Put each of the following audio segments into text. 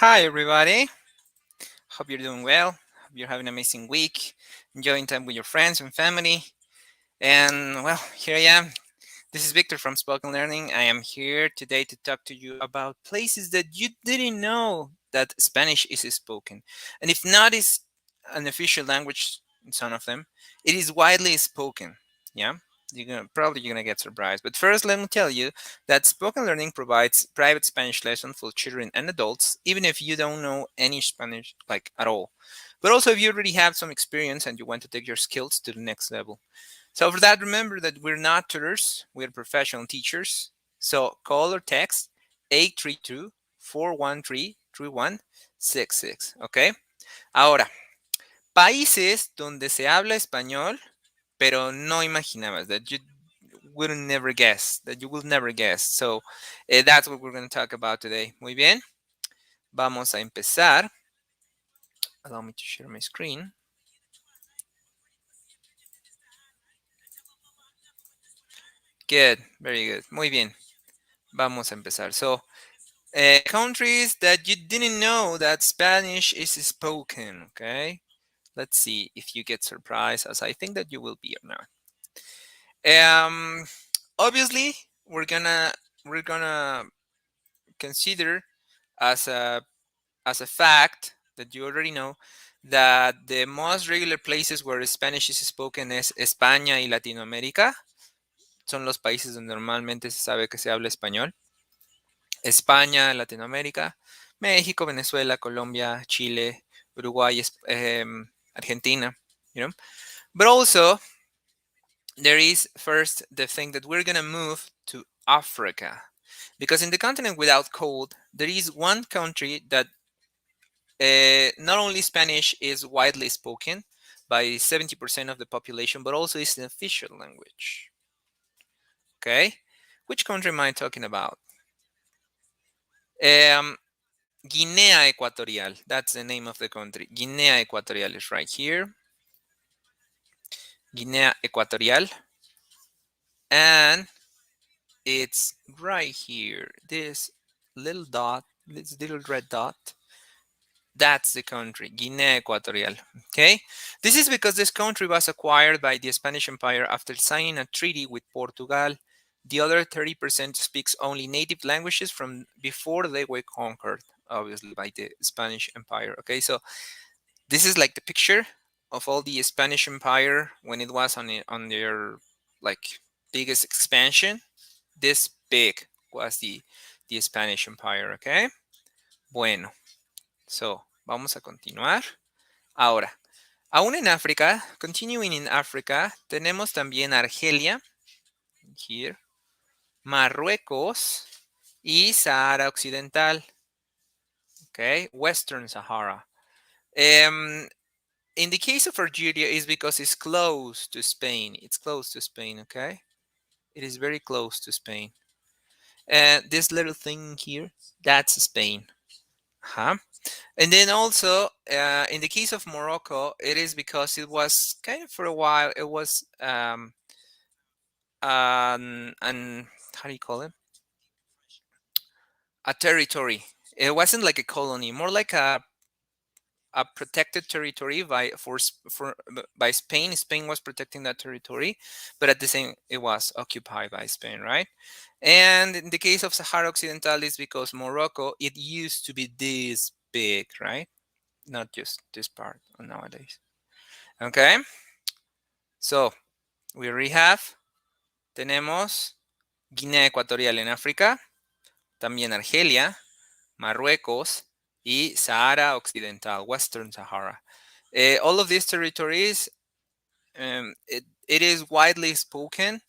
Hi, everybody. Hope you're doing well. Hope you're having an amazing week, enjoying time with your friends and family. And well, here I am. This is Victor from Spoken Learning. I am here today to talk to you about places that you didn't know that Spanish is spoken. And if not is an official language in some of them, it is widely spoken. Yeah. You're gonna get surprised. But first let me tell you that Spoken Learning provides private Spanish lessons for children and adults, even if you don't know any Spanish like at all. But also if you already have some experience and you want to take your skills to the next level. So for that, remember that we're not tutors, we're professional teachers. So call or text 832-413-3166. Okay. Ahora, países donde se habla español, pero no imaginabas that you will never guess. So that's what we're going to talk about today. Muy bien. Vamos a empezar. Allow me to share my screen. Good. Very good. Muy bien. Vamos a empezar. So, countries that you didn't know that Spanish is spoken. Okay. Let's see if you get surprised, as I think that you will be or not. Obviously, we're gonna consider as a fact that you already know that the most regular places where Spanish is spoken es España y Latinoamérica. Son los países donde normalmente se sabe que se habla español. España, Latinoamérica, México, Venezuela, Colombia, Chile, Uruguay, Argentina, you know. But also, there is first the thing that we're gonna move to Africa, because in the continent without cold, there is one country that not only Spanish is widely spoken by 70% of the population, but also is an official language. Okay, which country am I talking about? Um, Guinea Equatorial. That's the name of the country. Guinea Equatorial is right here. Guinea Equatorial. And it's right here. This little dot, this little red dot, that's the country, Guinea Equatorial. Okay. This is because this country was acquired by the Spanish Empire after signing a treaty with Portugal. The other 30% speaks only native languages from before they were conquered, obviously, by the Spanish Empire. Okay. So this is like the picture of all the Spanish Empire when it was on their like biggest expansion. This big was the Spanish Empire, okay? Bueno, so vamos a continuar. Ahora, aún en África, continuing in Africa, tenemos también Argelia, here, Marruecos y Sahara Occidental, okay? Western Sahara. In the case of Algeria, is because it's close to Spain. It's close to Spain, okay? It is very close to Spain. This little thing here, that's Spain. Huh? And then also, in the case of Morocco, it is because it was kind of for a while, it was an how do you call it? A territory. It wasn't like a colony, more like a protected territory by Spain. Spain was protecting that territory, but at the same, it was occupied by Spain, right? And in the case of Sahara Occidental, is because Morocco, it used to be this big, right? Not just this part nowadays. Okay, so we already have, tenemos Guinea Ecuatorial en África, también Argelia, Marruecos y Sahara Occidental, Western Sahara. All of these territories, it is widely spoken,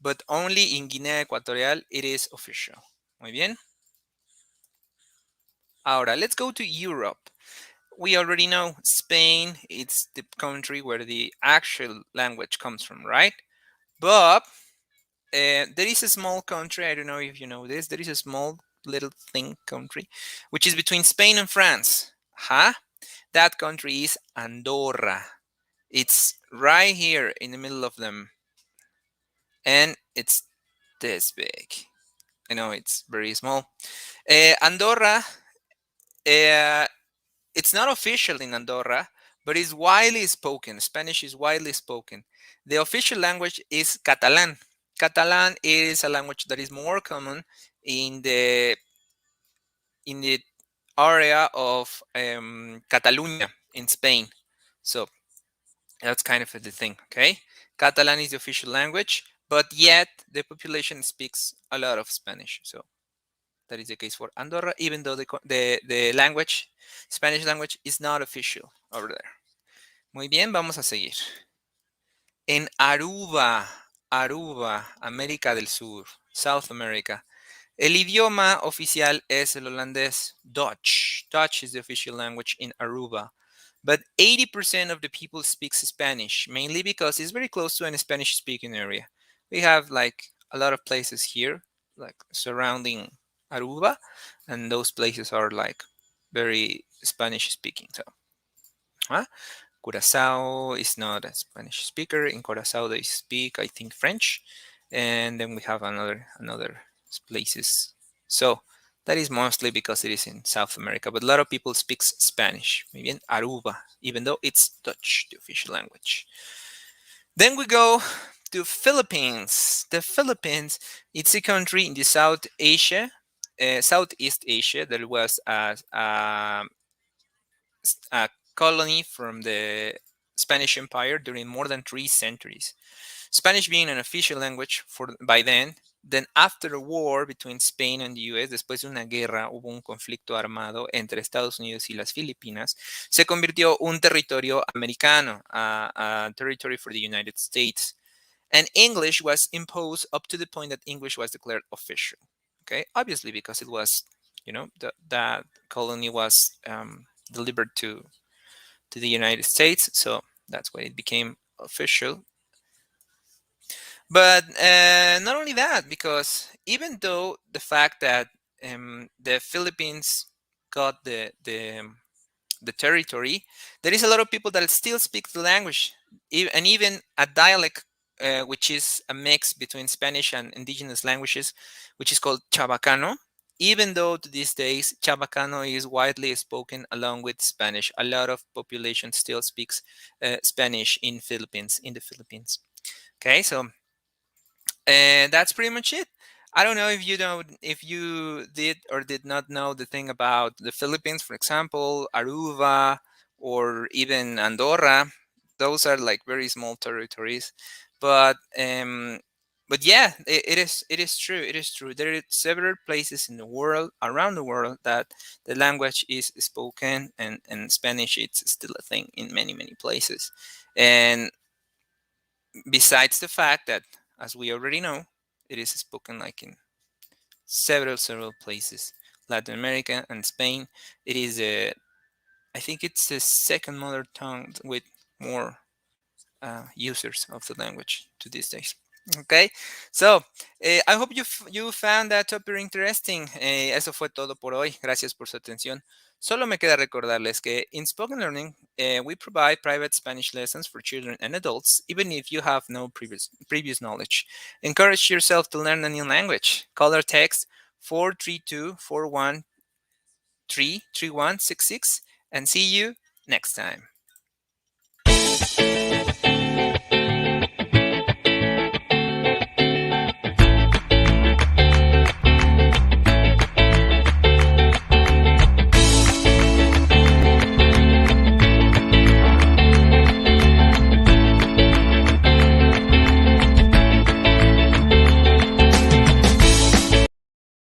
but only in Guinea Ecuatorial it is official. Muy bien. Ahora, let's go to Europe. We already know Spain, it's the country where the actual language comes from, right? But there is a small country, I don't know if you know this, there is a small little thing country, which is between Spain and France. Huh? That country is Andorra. It's right here in the middle of them. And it's this big. I know it's very small. Andorra, it's not official in Andorra, but it's widely spoken. Spanish is widely spoken. The official language is Catalan. Catalan is a language that is more common in the area of Catalonia in Spain. So that's kind of the thing, okay? Catalan is the official language, but yet the population speaks a lot of Spanish. So that is the case for Andorra, even though the language, Spanish language, is not official over there. Muy bien, vamos a seguir. En Aruba, América del Sur, South America, el idioma oficial es el holandés Dutch. Dutch is the official language in Aruba. But 80% of the people speak Spanish, mainly because it's very close to a Spanish-speaking area. We have like a lot of places here, like surrounding Aruba, and those places are like very Spanish-speaking. So, Curacao is not a Spanish speaker. In Curacao, they speak, I think, French, and then we have another places. So that is mostly because it is in South America, but a lot of people speak Spanish. Maybe in Aruba, even though it's Dutch, the official language. Then we go to Philippines. The Philippines, it's a country in the Southeast Asia that was a colony from the Spanish Empire during more than 3 centuries. Spanish being an official language by then after a war between Spain and the US, después de una guerra, hubo un conflicto armado entre Estados Unidos y las Filipinas, se convirtió un territorio americano, a territory for the United States. And English was imposed up to the point that English was declared official. Okay, obviously because it was, that colony was delivered to the United States, so that's why it became official. But not only that, because even though the fact that the Philippines got the territory, there is a lot of people that still speak the language, and even a dialect which is a mix between Spanish and indigenous languages, which is called Chabacano. Even though to these days Chabacano is widely spoken along with Spanish, a lot of population still speaks Spanish in the Philippines. Okay, so that's pretty much it. I don't know if you did or did not know the thing about the Philippines, for example, Aruba or even Andorra. Those are like very small territories, but yeah, it is true. It is true. There are several places in the world, around the world, that the language is spoken, and Spanish it's still a thing in many places. And besides the fact that, as we already know, it is spoken like in several places, Latin America and Spain. It is I think it's the second mother tongue with more users of the language to these days. Okay, so I hope you found that topic interesting. Eso fue todo por hoy. Gracias por su atención. Solo me queda recordarles que in Spoken Learning, we provide private Spanish lessons for children and adults, even if you have no previous knowledge. Encourage yourself to learn a new language. Call or text 432-413-3166, and see you next time.